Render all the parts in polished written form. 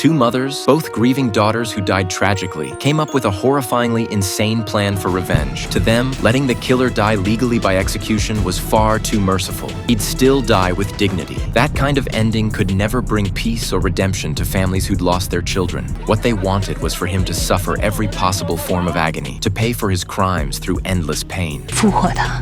two mothers, both grieving daughters who died tragically, came up with a horrifyingly insane plan for revenge. To them, letting the killer die legally by execution was far too merciful. He'd still die with dignity. That kind of ending could never bring peace or redemption to families who'd lost their children. What they wanted was for him to suffer every possible form of agony, to pay for his crimes through endless pain. 复活他。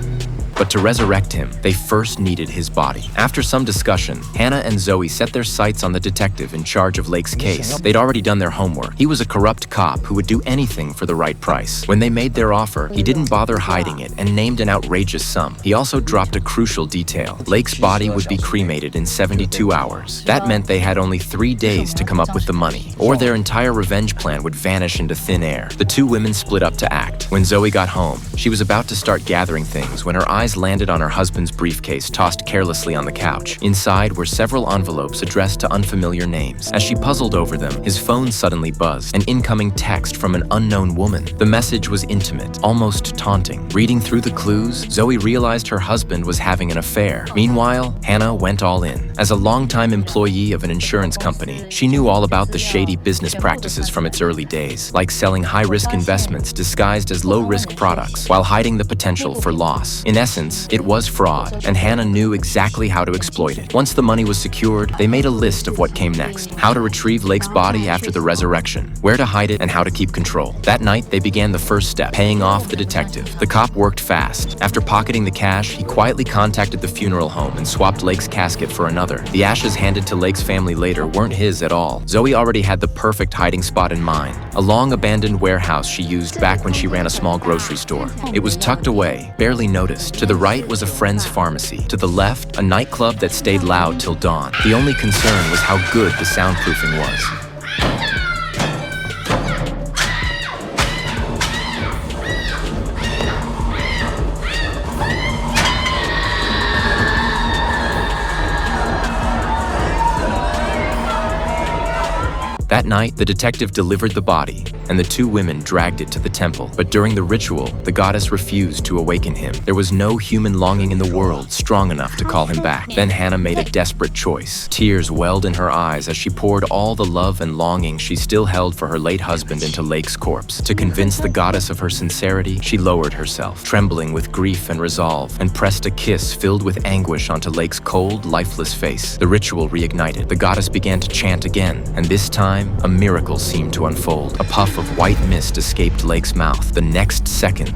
But to resurrect him, they first needed his body. After some discussion, Hannah and Zoe set their sights on the detective in charge of Lake's case. They'd already done their homework. He was a corrupt cop who would do anything for the right price. When they made their offer, he didn't bother hiding it and named an outrageous sum. He also dropped a crucial detail. Lake's body would be cremated in 72 hours. That meant they had only 3 days to come up with the money, or their entire revenge plan would vanish into thin air. The two women split up to act. When Zoe got home, she was about to start gathering things when her eyes landed on her husband's briefcase tossed carelessly on the couch. Inside were several envelopes addressed to unfamiliar names. As she puzzled over them, his phone suddenly buzzed, an incoming text from an unknown woman. The message was intimate, almost taunting. Reading through the clues, Zoe realized her husband was having an affair. Meanwhile, Hannah went all in. As a longtime employee of an insurance company, she knew all about the shady business practices from its early days, like selling high-risk investments disguised as low-risk products while hiding the potential for loss. In essence, it was fraud, and Hannah knew exactly how to exploit it. Once the money was secured, they made a list of what came next: how to retrieve Lake's body after the resurrection, where to hide it, and how to keep control. That night, they began the first step, paying off the detective. The cop worked fast. After pocketing the cash, he quietly contacted the funeral home and swapped Lake's casket for another. The ashes handed to Lake's family later weren't his at all. Zoe already had the perfect hiding spot in mind, a long-abandoned warehouse she used back when she ran a small grocery store. It was tucked away, barely noticed. To the right was a friend's pharmacy. To the left, a nightclub that stayed loud till dawn. The only concern was how good the soundproofing was. That night, the detective delivered the body, and the two women dragged it to the temple. But during the ritual, the goddess refused to awaken him. There was no human longing in the world strong enough to call him back. Then Hannah made a desperate choice. Tears welled in her eyes as she poured all the love and longing she still held for her late husband into Lake's corpse. To convince the goddess of her sincerity, she lowered herself, trembling with grief and resolve, and pressed a kiss filled with anguish onto Lake's cold, lifeless face. The ritual reignited. The goddess began to chant again, and this time, a miracle seemed to unfold. A puff of white mist escaped Lake's mouth. The next second,